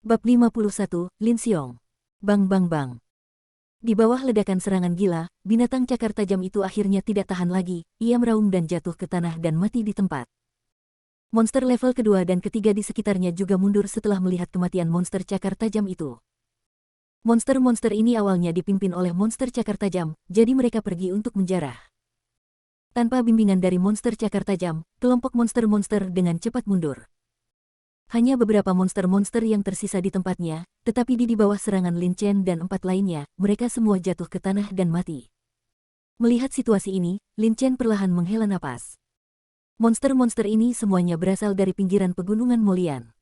Bab 51, Lin Xiong. Bang bang bang. Di bawah ledakan serangan gila, binatang cakar tajam itu akhirnya tidak tahan lagi, ia meraung dan jatuh ke tanah dan mati di tempat. Monster level kedua dan ketiga di sekitarnya juga mundur setelah melihat kematian monster cakar tajam itu. Monster-monster ini awalnya dipimpin oleh monster cakar tajam, jadi mereka pergi untuk menjarah. Tanpa bimbingan dari monster cakar tajam, kelompok monster-monster dengan cepat mundur. Hanya beberapa monster-monster yang tersisa di tempatnya, tetapi di bawah serangan Lin Chen dan 4 lainnya, mereka semua jatuh ke tanah dan mati. Melihat situasi ini, Lin Chen perlahan menghela napas. Monster-monster ini semuanya berasal dari pinggiran pegunungan Molian.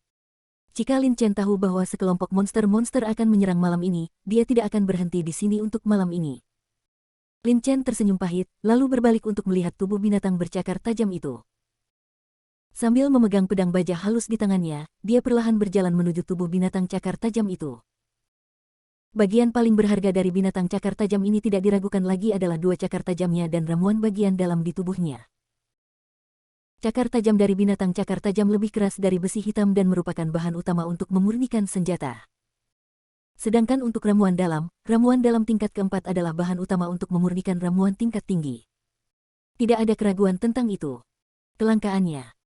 Jika Lin Chen tahu bahwa sekelompok monster-monster akan menyerang malam ini, dia tidak akan berhenti di sini untuk malam ini. Lin Chen tersenyum pahit, lalu berbalik untuk melihat tubuh binatang bercakar tajam itu. Sambil memegang pedang baja halus di tangannya, dia perlahan berjalan menuju tubuh binatang cakar tajam itu. Bagian paling berharga dari binatang cakar tajam ini tidak diragukan lagi adalah 2 cakar tajamnya dan ramuan bagian dalam di tubuhnya. Cakar tajam dari binatang cakar tajam lebih keras dari besi hitam dan merupakan bahan utama untuk memurnikan senjata. Sedangkan untuk ramuan dalam tingkat keempat adalah bahan utama untuk memurnikan ramuan tingkat tinggi. Tidak ada keraguan tentang itu. Kelangkaannya.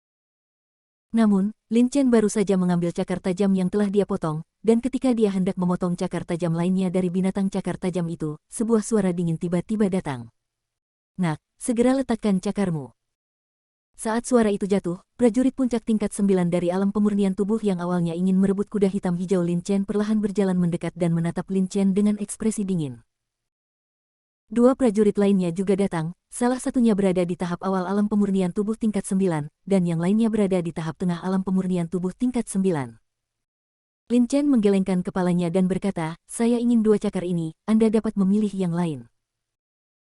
Namun, Lin Chen baru saja mengambil cakar tajam yang telah dia potong, dan ketika dia hendak memotong cakar tajam lainnya dari binatang cakar tajam itu, sebuah suara dingin tiba-tiba datang. "Nak, segera letakkan cakarmu." Saat suara itu jatuh, prajurit puncak tingkat 9 dari alam pemurnian tubuh yang awalnya ingin merebut kuda hitam hijau Lin Chen perlahan berjalan mendekat dan menatap Lin Chen dengan ekspresi dingin. 2 prajurit lainnya juga datang, salah satunya berada di tahap awal alam pemurnian tubuh tingkat 9, dan yang lainnya berada di tahap tengah alam pemurnian tubuh tingkat 9. Lin Chen menggelengkan kepalanya dan berkata, "Saya ingin 2 cakar ini, Anda dapat memilih yang lain."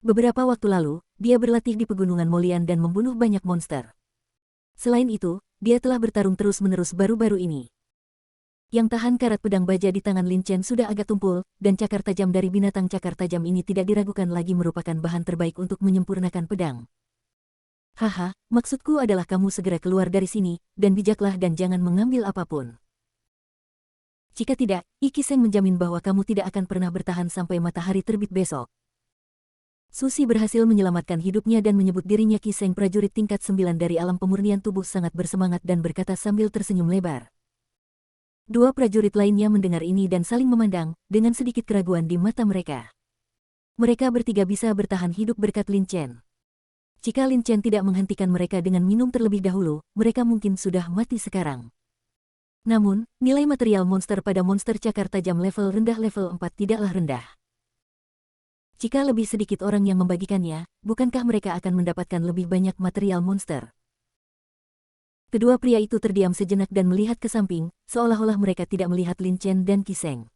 Beberapa waktu lalu, dia berlatih di pegunungan Molian dan membunuh banyak monster. Selain itu, dia telah bertarung terus-menerus baru-baru ini. Yang tahan karat pedang baja di tangan Lin Chen sudah agak tumpul, dan cakar tajam dari binatang cakar tajam ini tidak diragukan lagi merupakan bahan terbaik untuk menyempurnakan pedang. "Haha, maksudku adalah kamu segera keluar dari sini, dan bijaklah dan jangan mengambil apapun. Jika tidak, Iki Seng menjamin bahwa kamu tidak akan pernah bertahan sampai matahari terbit besok." Susi berhasil menyelamatkan hidupnya dan menyebut dirinya Ki Seng prajurit tingkat 9 dari alam pemurnian tubuh sangat bersemangat dan berkata sambil tersenyum lebar. 2 prajurit lainnya mendengar ini dan saling memandang, dengan sedikit keraguan di mata mereka. Mereka bertiga bisa bertahan hidup berkat Lin Chen. Jika Lin Chen tidak menghentikan mereka dengan minum terlebih dahulu, mereka mungkin sudah mati sekarang. Namun, nilai material monster pada monster cakar tajam level rendah level 4 tidaklah rendah. Jika lebih sedikit orang yang membagikannya, bukankah mereka akan mendapatkan lebih banyak material monster? Kedua pria itu terdiam sejenak dan melihat ke samping, seolah-olah mereka tidak melihat Lin Chen dan Ki Seng.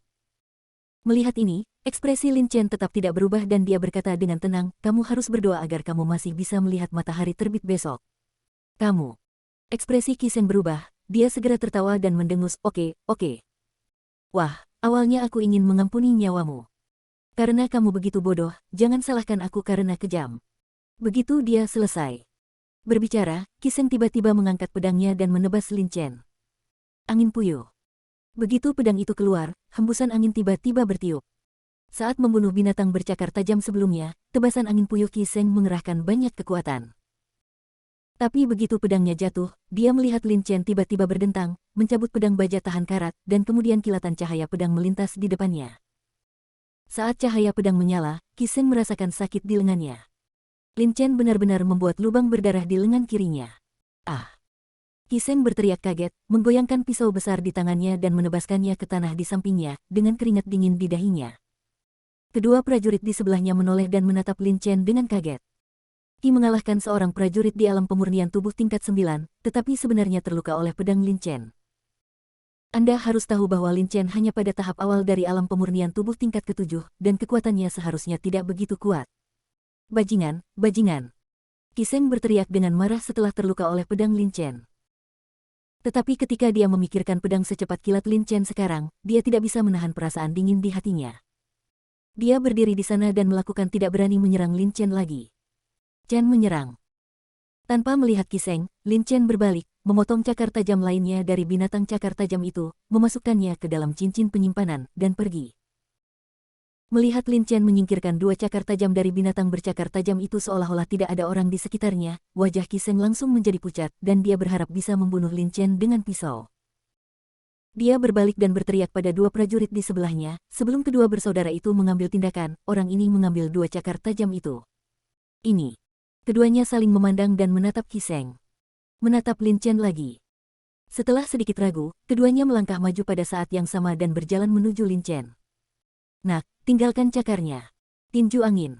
Melihat ini, ekspresi Lin Chen tetap tidak berubah dan dia berkata dengan tenang, "Kamu harus berdoa agar kamu masih bisa melihat matahari terbit besok." "Kamu." Ekspresi Ki Seng berubah, dia segera tertawa dan mendengus, "Oke, oke. Wah, awalnya aku ingin mengampuni nyawamu. Karena kamu begitu bodoh, jangan salahkan aku karena kejam." Begitu dia selesai berbicara, Ki Seng tiba-tiba mengangkat pedangnya dan menebas Lin Chen. Angin puyuh. Begitu pedang itu keluar, hembusan angin tiba-tiba bertiup. Saat membunuh binatang bercakar tajam sebelumnya, tebasan angin puyuh Ki Seng mengerahkan banyak kekuatan. Tapi begitu pedangnya jatuh, dia melihat Lin Chen tiba-tiba berdentang, mencabut pedang baja tahan karat, dan kemudian kilatan cahaya pedang melintas di depannya. Saat cahaya pedang menyala, Ki Seng merasakan sakit di lengannya. Lin Chen benar-benar membuat lubang berdarah di lengan kirinya. "Ah!" Ki Seng berteriak kaget, menggoyangkan pisau besar di tangannya dan menebaskannya ke tanah di sampingnya, dengan keringat dingin di dahinya. Kedua prajurit di sebelahnya menoleh dan menatap Lin Chen dengan kaget. Ki mengalahkan seorang prajurit di alam pemurnian tubuh tingkat 9, tetapi sebenarnya terluka oleh pedang Lin Chen. Anda harus tahu bahwa Lin Chen hanya pada tahap awal dari alam pemurnian tubuh tingkat ke-7, dan kekuatannya seharusnya tidak begitu kuat. "Bajingan, bajingan!" Ki Seng berteriak dengan marah setelah terluka oleh pedang Lin Chen. Tetapi ketika dia memikirkan pedang secepat kilat Lin Chen sekarang, dia tidak bisa menahan perasaan dingin di hatinya. Dia berdiri di sana dan melakukan tidak berani menyerang Lin Chen lagi. Chen menyerang. Tanpa melihat Ki Seng, Lin Chen berbalik, memotong cakar tajam lainnya dari binatang cakar tajam itu, memasukkannya ke dalam cincin penyimpanan, dan pergi. Melihat Lin Chen menyingkirkan dua cakar tajam dari binatang bercakar tajam itu seolah-olah tidak ada orang di sekitarnya, wajah Qi Sheng langsung menjadi pucat dan dia berharap bisa membunuh Lin Chen dengan pisau. Dia berbalik dan berteriak pada dua prajurit di sebelahnya, sebelum kedua bersaudara itu mengambil tindakan, orang ini mengambil dua cakar tajam itu. Ini. Keduanya saling memandang dan menatap Qi Sheng. Menatap Lin Chen lagi. Setelah sedikit ragu, keduanya melangkah maju pada saat yang sama dan berjalan menuju Lin Chen. Nak, tinggalkan cakarnya. Tinju angin.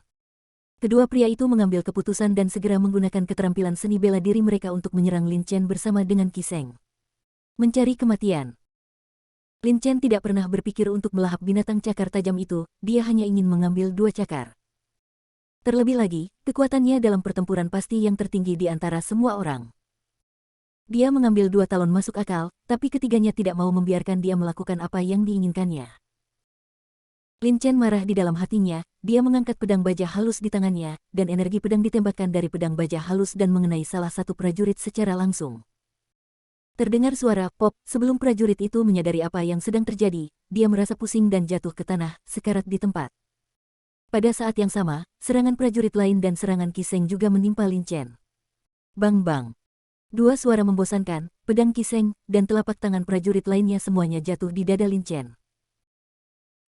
Kedua pria itu mengambil keputusan dan segera menggunakan keterampilan seni bela diri mereka untuk menyerang Lin Chen bersama dengan Qi Sheng. Mencari kematian. Lin Chen tidak pernah berpikir untuk melahap binatang cakar tajam itu, dia hanya ingin mengambil dua cakar. Terlebih lagi, kekuatannya dalam pertempuran pasti yang tertinggi di antara semua orang. Dia mengambil dua talon masuk akal, tapi ketiganya tidak mau membiarkan dia melakukan apa yang diinginkannya. Lin Chen marah di dalam hatinya, dia mengangkat pedang baja halus di tangannya, dan energi pedang ditembakkan dari pedang baja halus dan mengenai salah satu prajurit secara langsung. Terdengar suara pop, sebelum prajurit itu menyadari apa yang sedang terjadi, dia merasa pusing dan jatuh ke tanah, sekarat di tempat. Pada saat yang sama, serangan prajurit lain dan serangan Qi Sheng juga menimpa Lin Chen. Bang-bang. Dua suara membosankan, pedang Qi Sheng, dan telapak tangan prajurit lainnya semuanya jatuh di dada Lin Chen.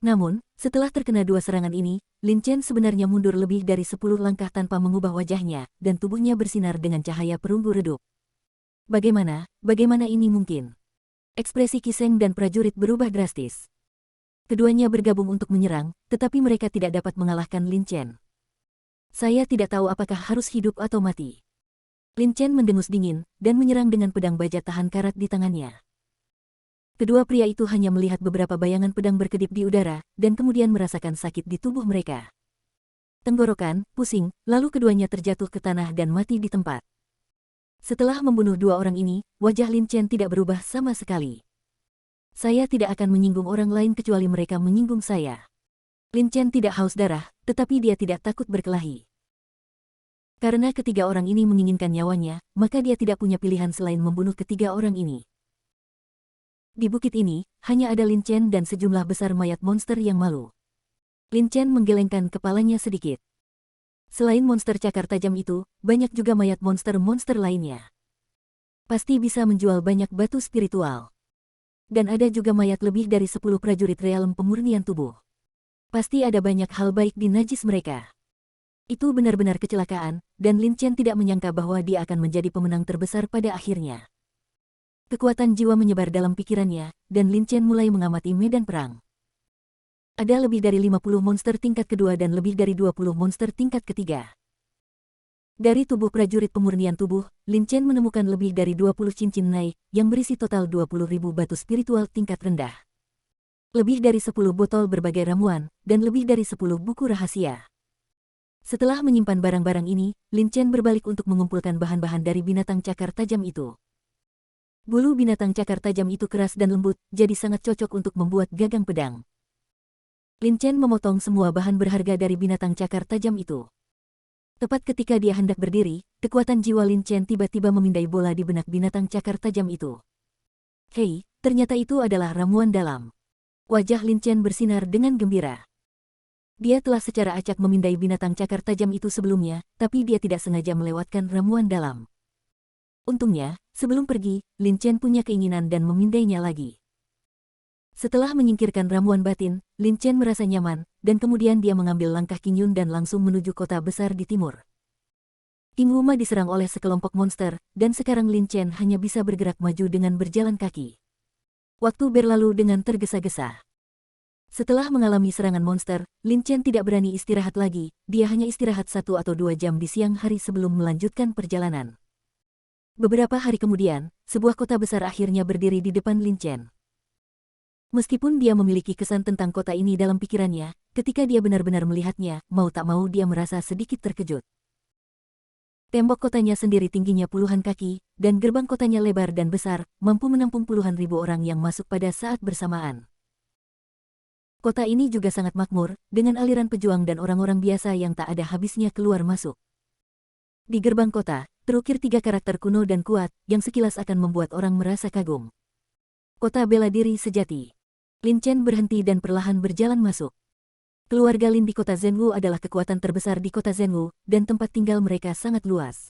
Namun, setelah terkena dua serangan ini, Lin Chen sebenarnya mundur lebih dari 10 langkah tanpa mengubah wajahnya, dan tubuhnya bersinar dengan cahaya perunggu redup. Bagaimana ini mungkin? Ekspresi Qi Sheng dan prajurit berubah drastis. Keduanya bergabung untuk menyerang, tetapi mereka tidak dapat mengalahkan Lin Chen. Saya tidak tahu apakah harus hidup atau mati. Lin Chen mendengus dingin, dan menyerang dengan pedang baja tahan karat di tangannya. Kedua pria itu hanya melihat beberapa bayangan pedang berkedip di udara, dan kemudian merasakan sakit di tubuh mereka. Tenggorokan, pusing, lalu keduanya terjatuh ke tanah dan mati di tempat. Setelah membunuh dua orang ini, wajah Lin Chen tidak berubah sama sekali. Saya tidak akan menyinggung orang lain kecuali mereka menyinggung saya. Lin Chen tidak haus darah, tetapi dia tidak takut berkelahi. Karena ketiga orang ini menginginkan nyawanya, maka dia tidak punya pilihan selain membunuh ketiga orang ini. Di bukit ini, hanya ada Lin Chen dan sejumlah besar mayat monster yang malu. Lin Chen menggelengkan kepalanya sedikit. Selain monster cakar tajam itu, banyak juga mayat monster-monster lainnya. Pasti bisa menjual banyak batu spiritual. Dan ada juga mayat lebih dari 10 prajurit realem pemurnian tubuh. Pasti ada banyak hal baik di najis mereka. Itu benar-benar kecelakaan, dan Lin Chen tidak menyangka bahwa dia akan menjadi pemenang terbesar pada akhirnya. Kekuatan jiwa menyebar dalam pikirannya, dan Lin Chen mulai mengamati medan perang. Ada lebih dari 50 monster tingkat kedua dan lebih dari 20 monster tingkat ketiga. Dari tubuh prajurit pemurnian tubuh, Lin Chen menemukan lebih dari 20 cincin naik, yang berisi total 20.000 batu spiritual tingkat rendah. Lebih dari 10 botol berbagai ramuan, dan lebih dari 10 buku rahasia. Setelah menyimpan barang-barang ini, Lin Chen berbalik untuk mengumpulkan bahan-bahan dari binatang cakar tajam itu. Bulu binatang cakar tajam itu keras dan lembut, jadi sangat cocok untuk membuat gagang pedang. Lin Chen memotong semua bahan berharga dari binatang cakar tajam itu. Tepat ketika dia hendak berdiri, kekuatan jiwa Lin Chen tiba-tiba memindai bola di benak binatang cakar tajam itu. Hei, ternyata itu adalah ramuan dalam. Wajah Lin Chen bersinar dengan gembira. Dia telah secara acak memindai binatang cakar tajam itu sebelumnya, tapi dia tidak sengaja melewatkan ramuan dalam. Untungnya, sebelum pergi, Lin Chen punya keinginan dan memindainya lagi. Setelah menyingkirkan ramuan batin, Lin Chen merasa nyaman, dan kemudian dia mengambil langkah Qingyun dan langsung menuju kota besar di timur. Qinghuma diserang oleh sekelompok monster, dan sekarang Lin Chen hanya bisa bergerak maju dengan berjalan kaki. Waktu berlalu dengan tergesa-gesa. Setelah mengalami serangan monster, Lin Chen tidak berani istirahat lagi, dia hanya istirahat 1 atau 2 jam di siang hari sebelum melanjutkan perjalanan. Beberapa hari kemudian, sebuah kota besar akhirnya berdiri di depan Lin Chen. Meskipun dia memiliki kesan tentang kota ini dalam pikirannya, ketika dia benar-benar melihatnya, mau tak mau dia merasa sedikit terkejut. Tembok kotanya sendiri tingginya puluhan kaki, dan gerbang kotanya lebar dan besar, mampu menampung puluhan ribu orang yang masuk pada saat bersamaan. Kota ini juga sangat makmur, dengan aliran pejuang dan orang-orang biasa yang tak ada habisnya keluar masuk. Di gerbang kota, terukir 3 karakter kuno dan kuat, yang sekilas akan membuat orang merasa kagum. Kota bela diri sejati. Lin Chen berhenti dan perlahan berjalan masuk. Keluarga Lin di kota Zhenwu adalah kekuatan terbesar di kota Zhenwu, dan tempat tinggal mereka sangat luas.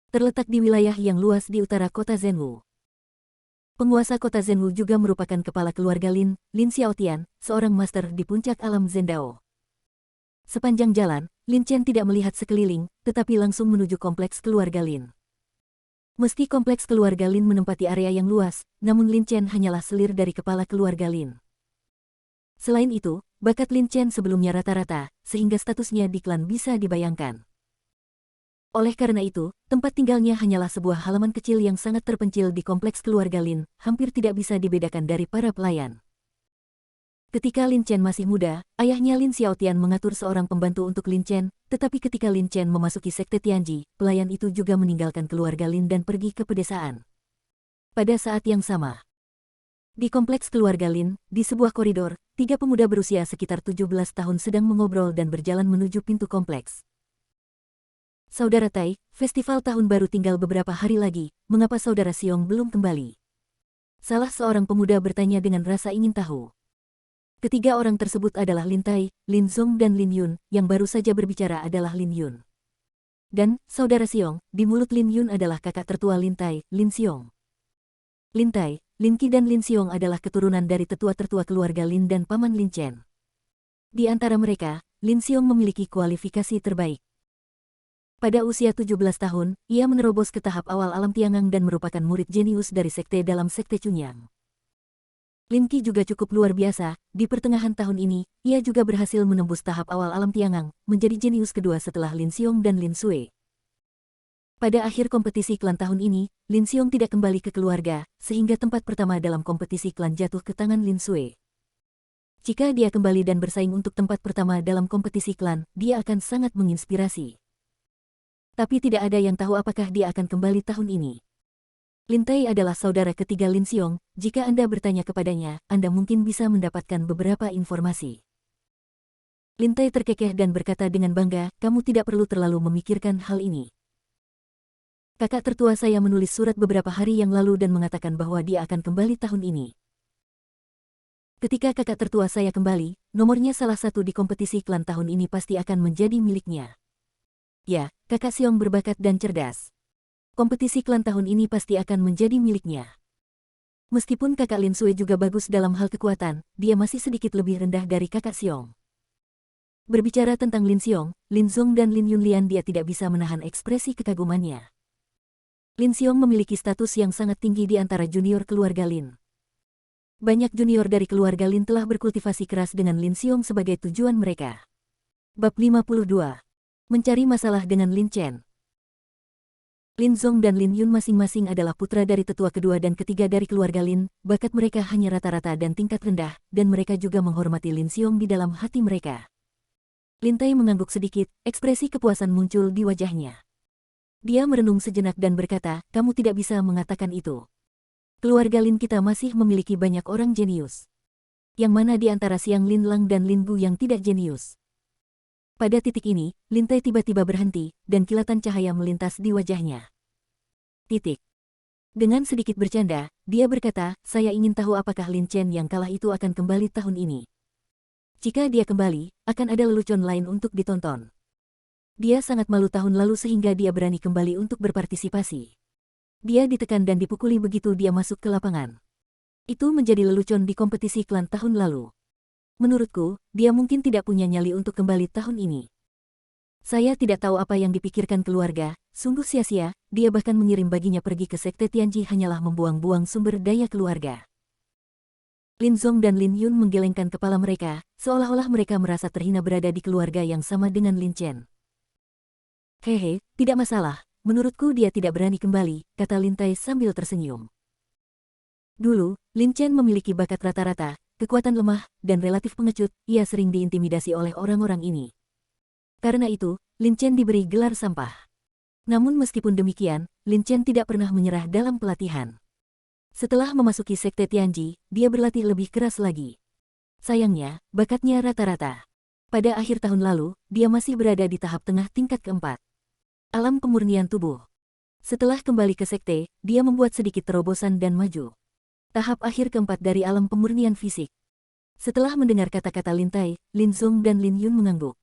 Terletak di wilayah yang luas di utara kota Zhenwu. Penguasa kota Zhenwu juga merupakan kepala keluarga Lin, Lin Xiaotian, seorang master di puncak alam Zhendao. Sepanjang jalan, Lin Chen tidak melihat sekeliling, tetapi langsung menuju kompleks keluarga Lin. Meski kompleks keluarga Lin menempati area yang luas, namun Lin Chen hanyalah selir dari kepala keluarga Lin. Selain itu, bakat Lin Chen sebelumnya rata-rata, sehingga statusnya di klan bisa dibayangkan. Oleh karena itu, tempat tinggalnya hanyalah sebuah halaman kecil yang sangat terpencil di kompleks keluarga Lin, hampir tidak bisa dibedakan dari para pelayan. Ketika Lin Chen masih muda, ayahnya Lin Xiaotian mengatur seorang pembantu untuk Lin Chen, tetapi ketika Lin Chen memasuki sekte Tianji, pelayan itu juga meninggalkan keluarga Lin dan pergi ke pedesaan. Pada saat yang sama, di kompleks keluarga Lin, di sebuah koridor, 3 pemuda berusia sekitar 17 tahun sedang mengobrol dan berjalan menuju pintu kompleks. Saudara Tai, festival tahun baru tinggal beberapa hari lagi, mengapa saudara Xiong belum kembali? Salah seorang pemuda bertanya dengan rasa ingin tahu. Ketiga orang tersebut adalah Lin Tai, Lin Zong dan Lin Yun, yang baru saja berbicara adalah Lin Yun. Dan, saudara Xiong, di mulut Lin Yun adalah kakak tertua Lin Tai, Lin Xiong. Lin Tai, Lin Qi dan Lin Xiong adalah keturunan dari tetua-tertua keluarga Lin dan paman Lin Chen. Di antara mereka, Lin Xiong memiliki kualifikasi terbaik. Pada usia 17 tahun, ia menerobos ke tahap awal alam Tiangang dan merupakan murid jenius dari sekte dalam sekte Chunyang. Lin Qi juga cukup luar biasa, di pertengahan tahun ini, ia juga berhasil menembus tahap awal alam Tiangang, menjadi jenius kedua setelah Lin Xiong dan Lin Sui. Pada akhir kompetisi klan tahun ini, Lin Xiong tidak kembali ke keluarga, sehingga tempat pertama dalam kompetisi klan jatuh ke tangan Lin Sui. Jika dia kembali dan bersaing untuk tempat pertama dalam kompetisi klan, dia akan sangat menginspirasi. Tapi tidak ada yang tahu apakah dia akan kembali tahun ini. Lin Tai adalah saudara ketiga Lin Xiong, jika Anda bertanya kepadanya, Anda mungkin bisa mendapatkan beberapa informasi. Lin Tai terkekeh dan berkata dengan bangga, kamu tidak perlu terlalu memikirkan hal ini. Kakak tertua saya menulis surat beberapa hari yang lalu dan mengatakan bahwa dia akan kembali tahun ini. Ketika kakak tertua saya kembali, nomornya salah satu di kompetisi klan tahun ini pasti akan menjadi miliknya. Ya, kakak Xiong berbakat dan cerdas. Kompetisi klan tahun ini pasti akan menjadi miliknya. Meskipun kakak Lin Sui juga bagus dalam hal kekuatan, dia masih sedikit lebih rendah dari kakak Xiong. Berbicara tentang Lin Xiong, Lin Zong dan Lin Yunlian dia tidak bisa menahan ekspresi kekagumannya. Lin Xiong memiliki status yang sangat tinggi di antara junior keluarga Lin. Banyak junior dari keluarga Lin telah berkultivasi keras dengan Lin Xiong sebagai tujuan mereka. Bab 52. Mencari masalah dengan Lin Chen. Lin Zong dan Lin Yun masing-masing adalah putra dari tetua kedua dan ketiga dari keluarga Lin, bakat mereka hanya rata-rata dan tingkat rendah, dan mereka juga menghormati Lin Xiong di dalam hati mereka. Lin Tai mengangguk sedikit, ekspresi kepuasan muncul di wajahnya. Dia merenung sejenak dan berkata, kamu tidak bisa mengatakan itu. Keluarga Lin kita masih memiliki banyak orang jenius. Yang mana di antara Xiang Lin Lang dan Lin Bu yang tidak jenius? Pada titik ini, Lin Tai tiba-tiba berhenti, dan kilatan cahaya melintas di wajahnya. Titik. Dengan sedikit bercanda, dia berkata, saya ingin tahu apakah Lin Chen yang kalah itu akan kembali tahun ini. Jika dia kembali, akan ada lelucon lain untuk ditonton. Dia sangat malu tahun lalu sehingga dia berani kembali untuk berpartisipasi. Dia ditekan dan dipukuli begitu dia masuk ke lapangan. Itu menjadi lelucon di kompetisi klan tahun lalu. Menurutku, dia mungkin tidak punya nyali untuk kembali tahun ini. Saya tidak tahu apa yang dipikirkan keluarga, sungguh sia-sia, dia bahkan mengirim baginya pergi ke sekte Tianji hanyalah membuang-buang sumber daya keluarga. Lin Zong dan Lin Yun menggelengkan kepala mereka, seolah-olah mereka merasa terhina berada di keluarga yang sama dengan Lin Chen. Hehe, tidak masalah, menurutku dia tidak berani kembali, kata Lin Tai sambil tersenyum. Dulu, Lin Chen memiliki bakat rata-rata, kekuatan lemah, dan relatif pengecut, ia sering diintimidasi oleh orang-orang ini. Karena itu, Lin Chen diberi gelar sampah. Namun meskipun demikian, Lin Chen tidak pernah menyerah dalam pelatihan. Setelah memasuki sekte Tianji, dia berlatih lebih keras lagi. Sayangnya, bakatnya rata-rata. Pada akhir tahun lalu, dia masih berada di tahap tengah tingkat keempat. Alam pemurnian tubuh. Setelah kembali ke sekte, dia membuat sedikit terobosan dan maju. Tahap akhir keempat dari alam pemurnian fisik. Setelah mendengar kata-kata Lin Tai, Lin Zong dan Lin Yun mengangguk.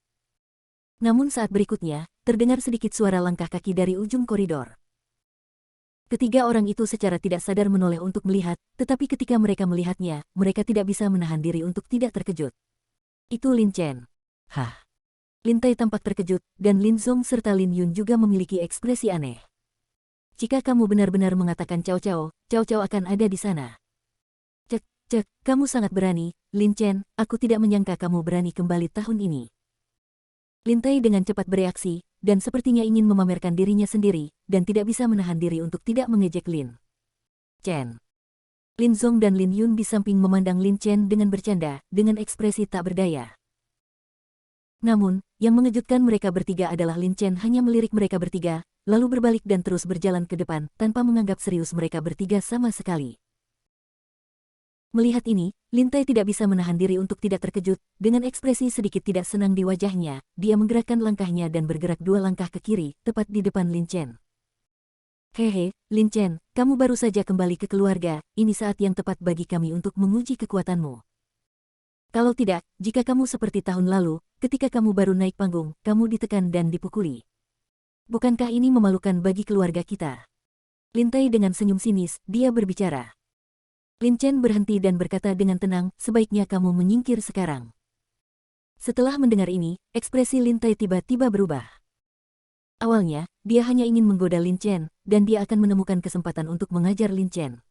Namun saat berikutnya, terdengar sedikit suara langkah kaki dari ujung koridor. Ketiga orang itu secara tidak sadar menoleh untuk melihat, tetapi ketika mereka melihatnya, mereka tidak bisa menahan diri untuk tidak terkejut. Itu Lin Chen. Hah. Lin Tai tampak terkejut, dan Lin Zong serta Lin Yun juga memiliki ekspresi aneh. Jika kamu benar-benar mengatakan Cao Cao, Cao Cao akan ada di sana. Cek, kamu sangat berani, Lin Chen, aku tidak menyangka kamu berani kembali tahun ini. Lin Tai dengan cepat bereaksi, dan sepertinya ingin memamerkan dirinya sendiri, dan tidak bisa menahan diri untuk tidak mengejek Lin Chen. Lin Zong dan Lin Yun di samping memandang Lin Chen dengan bercanda, dengan ekspresi tak berdaya. Namun, yang mengejutkan mereka bertiga adalah Lin Chen hanya melirik mereka bertiga, lalu berbalik dan terus berjalan ke depan, tanpa menganggap serius mereka bertiga sama sekali. Melihat ini, Lin Tai tidak bisa menahan diri untuk tidak terkejut, dengan ekspresi sedikit tidak senang di wajahnya, dia menggerakkan langkahnya dan bergerak 2 langkah ke kiri, tepat di depan Lin Chen. Hehe, Lin Chen, kamu baru saja kembali ke keluarga, ini saat yang tepat bagi kami untuk menguji kekuatanmu. Kalau tidak, jika kamu seperti tahun lalu, ketika kamu baru naik panggung, kamu ditekan dan dipukuli. Bukankah ini memalukan bagi keluarga kita? Lin Tai dengan senyum sinis, dia berbicara. Lin Chen berhenti dan berkata dengan tenang, sebaiknya kamu menyingkir sekarang. Setelah mendengar ini, ekspresi Lin Tai tiba-tiba berubah. Awalnya, dia hanya ingin menggoda Lin Chen, dan dia akan menemukan kesempatan untuk mengajar Lin Chen.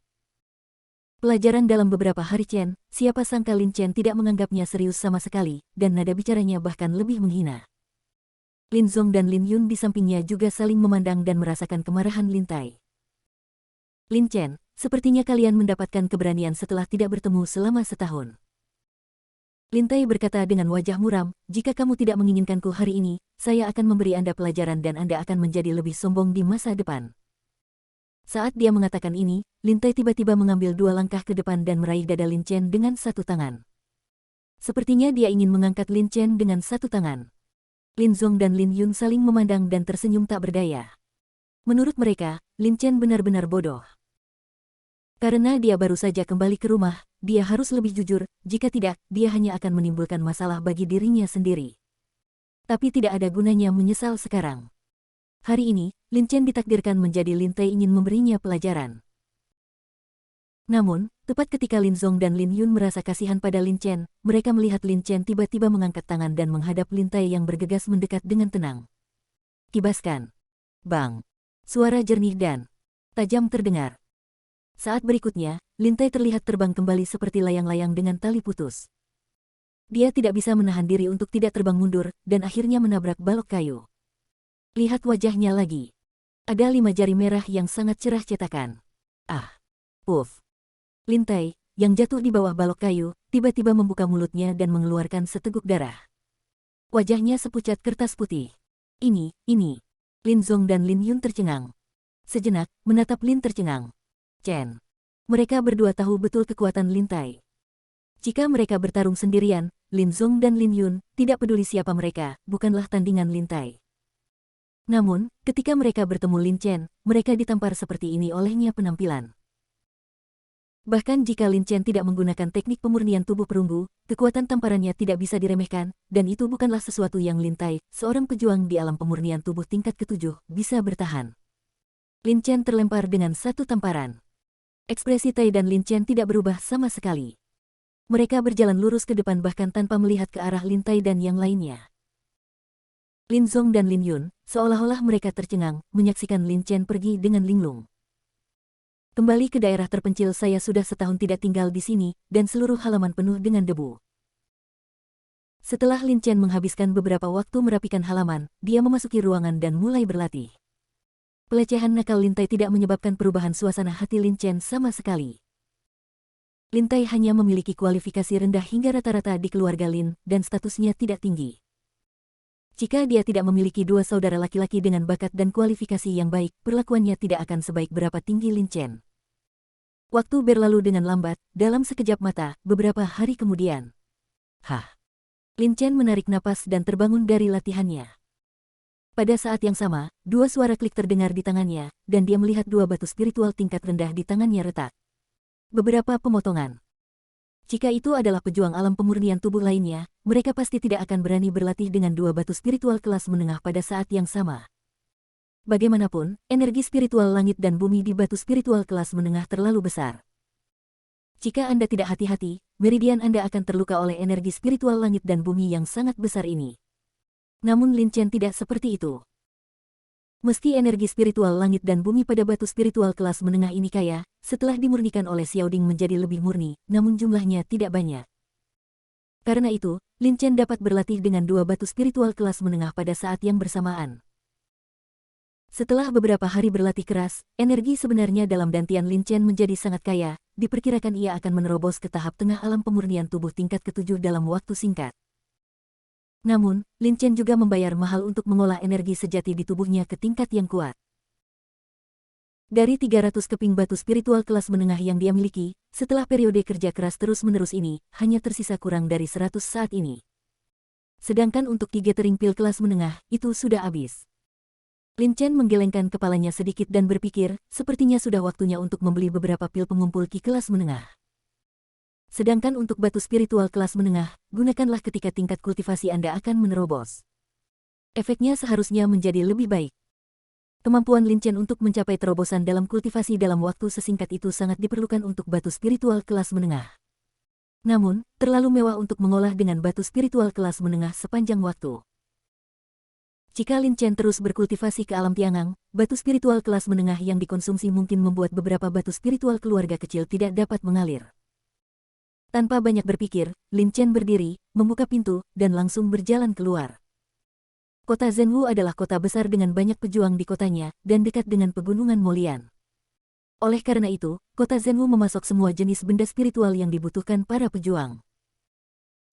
Pelajaran dalam beberapa hari Chen, siapa sangka Lin Chen tidak menganggapnya serius sama sekali, dan nada bicaranya bahkan lebih menghina. Lin Zong dan Lin Yun di sampingnya juga saling memandang dan merasakan kemarahan Lin Tai. Lin Chen, sepertinya kalian mendapatkan keberanian setelah tidak bertemu selama setahun. Lin Tai berkata dengan wajah muram, jika kamu tidak menginginkanku hari ini, saya akan memberi Anda pelajaran dan Anda akan menjadi lebih sombong di masa depan. Saat dia mengatakan ini, Lin Tai tiba-tiba mengambil 2 langkah ke depan dan meraih dada Lin Chen dengan 1 tangan. Sepertinya dia ingin mengangkat Lin Chen dengan 1 tangan. Lin Zong dan Lin Yun saling memandang dan tersenyum tak berdaya. Menurut mereka, Lin Chen benar-benar bodoh. Karena dia baru saja kembali ke rumah, dia harus lebih jujur, jika tidak, dia hanya akan menimbulkan masalah bagi dirinya sendiri. Tapi tidak ada gunanya menyesal sekarang. Hari ini, Lin Chen ditakdirkan menjadi Lin Tai ingin memberinya pelajaran. Namun, tepat ketika Lin Zong dan Lin Yun merasa kasihan pada Lin Chen, mereka melihat Lin Chen tiba-tiba mengangkat tangan dan menghadap Lin Tai yang bergegas mendekat dengan tenang. Kibaskan. Bang. Suara jernih dan tajam terdengar. Saat berikutnya, Lin Tai terlihat terbang kembali seperti layang-layang dengan tali putus. Dia tidak bisa menahan diri untuk tidak terbang mundur, dan akhirnya menabrak balok kayu. Lihat wajahnya lagi. Ada 5 jari merah yang sangat cerah cetakan. Ah. Uff. Lin Tai, yang jatuh di bawah balok kayu, tiba-tiba membuka mulutnya dan mengeluarkan seteguk darah. Wajahnya sepucat kertas putih. Ini. Lin Zong dan Lin Yun tercengang. Sejenak, menatap Lin tercengang. Chen. Mereka berdua tahu betul kekuatan Lin Tai. Jika mereka bertarung sendirian, Lin Zong dan Lin Yun, tidak peduli siapa mereka, bukanlah tandingan Lin Tai. Namun, ketika mereka bertemu Lin Chen, mereka ditampar seperti ini olehnya penampilan. Bahkan jika Lin Chen tidak menggunakan teknik pemurnian tubuh perunggu, kekuatan tamparannya tidak bisa diremehkan, dan itu bukanlah sesuatu yang Lin Tai, seorang pejuang di alam pemurnian tubuh tingkat ke-7, bisa bertahan. Lin Chen terlempar dengan 1 tamparan. Ekspresi Tai dan Lin Chen tidak berubah sama sekali. Mereka berjalan lurus ke depan bahkan tanpa melihat ke arah Lin Tai dan yang lainnya. Lin Zong dan Lin Yun, seolah-olah mereka tercengang, menyaksikan Lin Chen pergi dengan linglung. Kembali ke daerah terpencil, saya sudah setahun tidak tinggal di sini, dan seluruh halaman penuh dengan debu. Setelah Lin Chen menghabiskan beberapa waktu merapikan halaman, dia memasuki ruangan dan mulai berlatih. Pelecehan nakal Lin Tai tidak menyebabkan perubahan suasana hati Lin Chen sama sekali. Lin Tai hanya memiliki kualifikasi rendah hingga rata-rata di keluarga Lin, dan statusnya tidak tinggi. Jika dia tidak memiliki 2 saudara laki-laki dengan bakat dan kualifikasi yang baik, perlakuannya tidak akan sebaik berapa tinggi Lin Chen. Waktu berlalu dengan lambat, dalam sekejap mata, beberapa hari kemudian. Hah! Lin Chen menarik napas dan terbangun dari latihannya. Pada saat yang sama, dua suara klik terdengar di tangannya, dan dia melihat dua batu spiritual tingkat rendah di tangannya retak. Beberapa pemotongan. Jika itu adalah pejuang alam pemurnian tubuh lainnya, mereka pasti tidak akan berani berlatih dengan dua batu spiritual kelas menengah pada saat yang sama. Bagaimanapun, energi spiritual langit dan bumi di batu spiritual kelas menengah terlalu besar. Jika Anda tidak hati-hati, meridian Anda akan terluka oleh energi spiritual langit dan bumi yang sangat besar ini. Namun Lin Chen tidak seperti itu. Meski energi spiritual langit dan bumi pada batu spiritual kelas menengah ini kaya, setelah dimurnikan oleh Xiaoding menjadi lebih murni, namun jumlahnya tidak banyak. Karena itu, Lin Chen dapat berlatih dengan dua batu spiritual kelas menengah pada saat yang bersamaan. Setelah beberapa hari berlatih keras, energi sebenarnya dalam dantian Lin Chen menjadi sangat kaya, diperkirakan ia akan menerobos ke tahap tengah alam pemurnian tubuh tingkat ke-7 dalam waktu singkat. Namun, Lin Chen juga membayar mahal untuk mengolah energi sejati di tubuhnya ke tingkat yang kuat. Dari 300 keping batu spiritual kelas menengah yang dia miliki, setelah periode kerja keras terus-menerus ini, hanya tersisa kurang dari 100 saat ini. Sedangkan untuk 3 tering pil kelas menengah, itu sudah habis. Lin Chen menggelengkan kepalanya sedikit dan berpikir, sepertinya sudah waktunya untuk membeli beberapa pil pengumpul ki kelas menengah. Sedangkan untuk batu spiritual kelas menengah, gunakanlah ketika tingkat kultivasi Anda akan menerobos. Efeknya seharusnya menjadi lebih baik. Kemampuan Lin Chen untuk mencapai terobosan dalam kultivasi dalam waktu sesingkat itu sangat diperlukan untuk batu spiritual kelas menengah. Namun, terlalu mewah untuk mengolah dengan batu spiritual kelas menengah sepanjang waktu. Jika Lin Chen terus berkultivasi ke alam Tiangang, batu spiritual kelas menengah yang dikonsumsi mungkin membuat beberapa batu spiritual keluarga kecil tidak dapat mengalir. Tanpa banyak berpikir, Lin Chen berdiri, membuka pintu, dan langsung berjalan keluar. Kota Zhenwu adalah kota besar dengan banyak pejuang di kotanya, dan dekat dengan pegunungan Molian. Oleh karena itu, kota Zhenwu memasok semua jenis benda spiritual yang dibutuhkan para pejuang.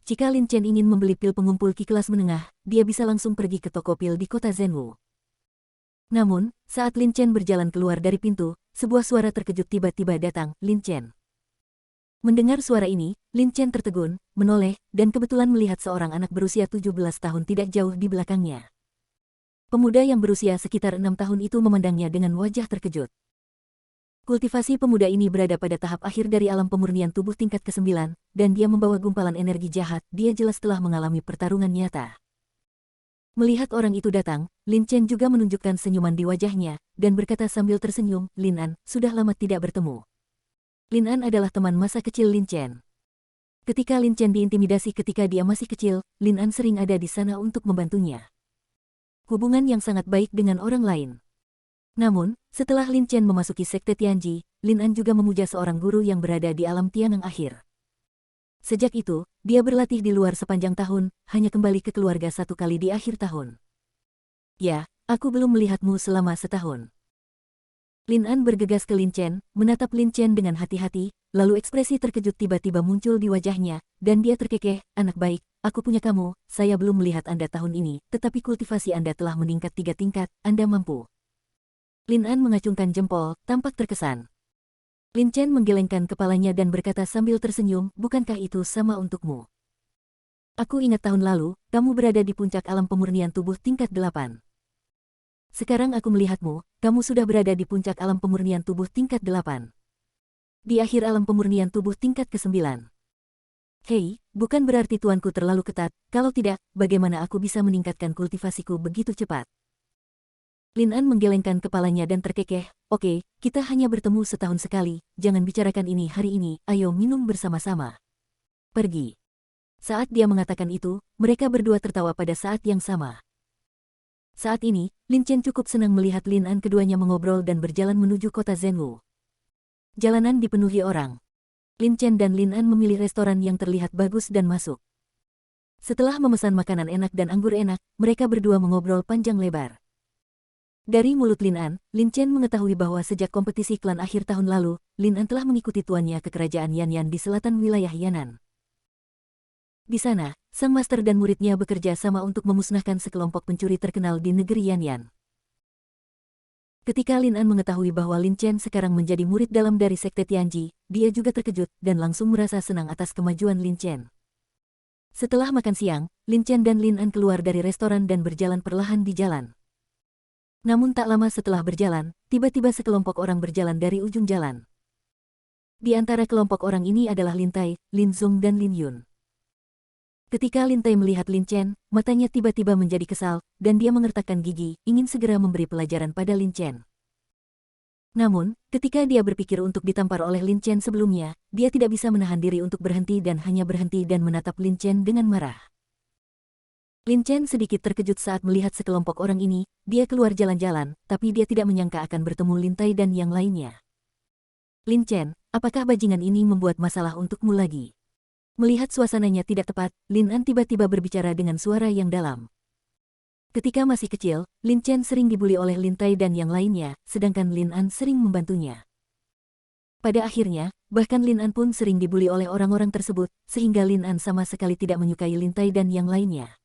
Jika Lin Chen ingin membeli pil pengumpul ki kelas menengah, dia bisa langsung pergi ke toko pil di kota Zhenwu. Namun, saat Lin Chen berjalan keluar dari pintu, sebuah suara terkejut tiba-tiba datang, Lin Chen. Mendengar suara ini, Lin Chen tertegun, menoleh, dan kebetulan melihat seorang anak berusia 17 tahun tidak jauh di belakangnya. Pemuda yang berusia sekitar 6 tahun itu memandangnya dengan wajah terkejut. Kultivasi pemuda ini berada pada tahap akhir dari alam pemurnian tubuh tingkat ke-9, dan dia membawa gumpalan energi jahat, dia jelas telah mengalami pertarungan nyata. Melihat orang itu datang, Lin Chen juga menunjukkan senyuman di wajahnya, dan berkata sambil tersenyum, Lin An, sudah lama tidak bertemu. Lin An adalah teman masa kecil Lin Chen. Ketika Lin Chen diintimidasi ketika dia masih kecil, Lin An sering ada di sana untuk membantunya. Hubungan yang sangat baik dengan orang lain. Namun, setelah Lin Chen memasuki sekte Tianji, Lin An juga memuja seorang guru yang berada di alam Tiangang akhir. Sejak itu, dia berlatih di luar sepanjang tahun, hanya kembali ke keluarga satu kali di akhir tahun. Ya, aku belum melihatmu selama setahun. Lin An bergegas ke Lin Chen, menatap Lin Chen dengan hati-hati, lalu ekspresi terkejut tiba-tiba muncul di wajahnya, dan dia terkekeh, anak baik, aku punya kamu, saya belum melihat Anda tahun ini, tetapi kultivasi Anda telah meningkat 3 tingkat, Anda mampu. Lin An mengacungkan jempol, tampak terkesan. Lin Chen menggelengkan kepalanya dan berkata sambil tersenyum, bukankah itu sama untukmu? Aku ingat tahun lalu, kamu berada di puncak alam pemurnian tubuh tingkat 8. Sekarang aku melihatmu, kamu sudah berada di puncak alam pemurnian tubuh tingkat 8. Di akhir alam pemurnian tubuh tingkat ke-9. Hei, bukan berarti tuanku terlalu ketat, kalau tidak, bagaimana aku bisa meningkatkan kultivasiku begitu cepat? Lin An menggelengkan kepalanya dan terkekeh, oke, kita hanya bertemu setahun sekali, jangan bicarakan ini hari ini, ayo minum bersama-sama. Pergi. Saat dia mengatakan itu, mereka berdua tertawa pada saat yang sama. Saat ini, Lin Chen cukup senang melihat Lin An keduanya mengobrol dan berjalan menuju kota Zhenwu. Jalanan dipenuhi orang. Lin Chen dan Lin An memilih restoran yang terlihat bagus dan masuk. Setelah memesan makanan enak dan anggur enak, mereka berdua mengobrol panjang lebar. Dari mulut Lin An, Lin Chen mengetahui bahwa sejak kompetisi klan akhir tahun lalu, Lin An telah mengikuti tuannya ke kerajaan Yanyan di selatan wilayah Yan'an. Di sana, sang master dan muridnya bekerja sama untuk memusnahkan sekelompok pencuri terkenal di negeri Yanyan. Ketika Lin An mengetahui bahwa Lin Chen sekarang menjadi murid dalam dari sekte Tianji, dia juga terkejut dan langsung merasa senang atas kemajuan Lin Chen. Setelah makan siang, Lin Chen dan Lin An keluar dari restoran dan berjalan perlahan di jalan. Namun tak lama setelah berjalan, tiba-tiba sekelompok orang berjalan dari ujung jalan. Di antara kelompok orang ini adalah Lin Tai, Lin Zong dan Lin Yun. Ketika Lin Tai melihat Lin Chen, matanya tiba-tiba menjadi kesal, dan dia mengertakkan gigi, ingin segera memberi pelajaran pada Lin Chen. Namun, ketika dia berpikir untuk ditampar oleh Lin Chen sebelumnya, dia tidak bisa menahan diri untuk berhenti dan hanya berhenti dan menatap Lin Chen dengan marah. Lin Chen sedikit terkejut saat melihat sekelompok orang ini, dia keluar jalan-jalan, tapi dia tidak menyangka akan bertemu Lin Tai dan yang lainnya. Lin Chen, apakah bajingan ini membuat masalah untukmu lagi? Melihat suasananya tidak tepat, Lin An tiba-tiba berbicara dengan suara yang dalam. Ketika masih kecil, Lin Chen sering dibuli oleh Lin Tai dan yang lainnya, sedangkan Lin An sering membantunya. Pada akhirnya, bahkan Lin An pun sering dibuli oleh orang-orang tersebut, sehingga Lin An sama sekali tidak menyukai Lin Tai dan yang lainnya.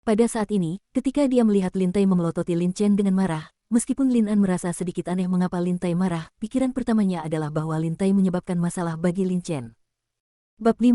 Pada saat ini, ketika dia melihat Lin Tai memelototi Lin Chen dengan marah, meskipun Lin An merasa sedikit aneh mengapa Lin Tai marah, pikiran pertamanya adalah bahwa Lin Tai menyebabkan masalah bagi Lin Chen. Bab 5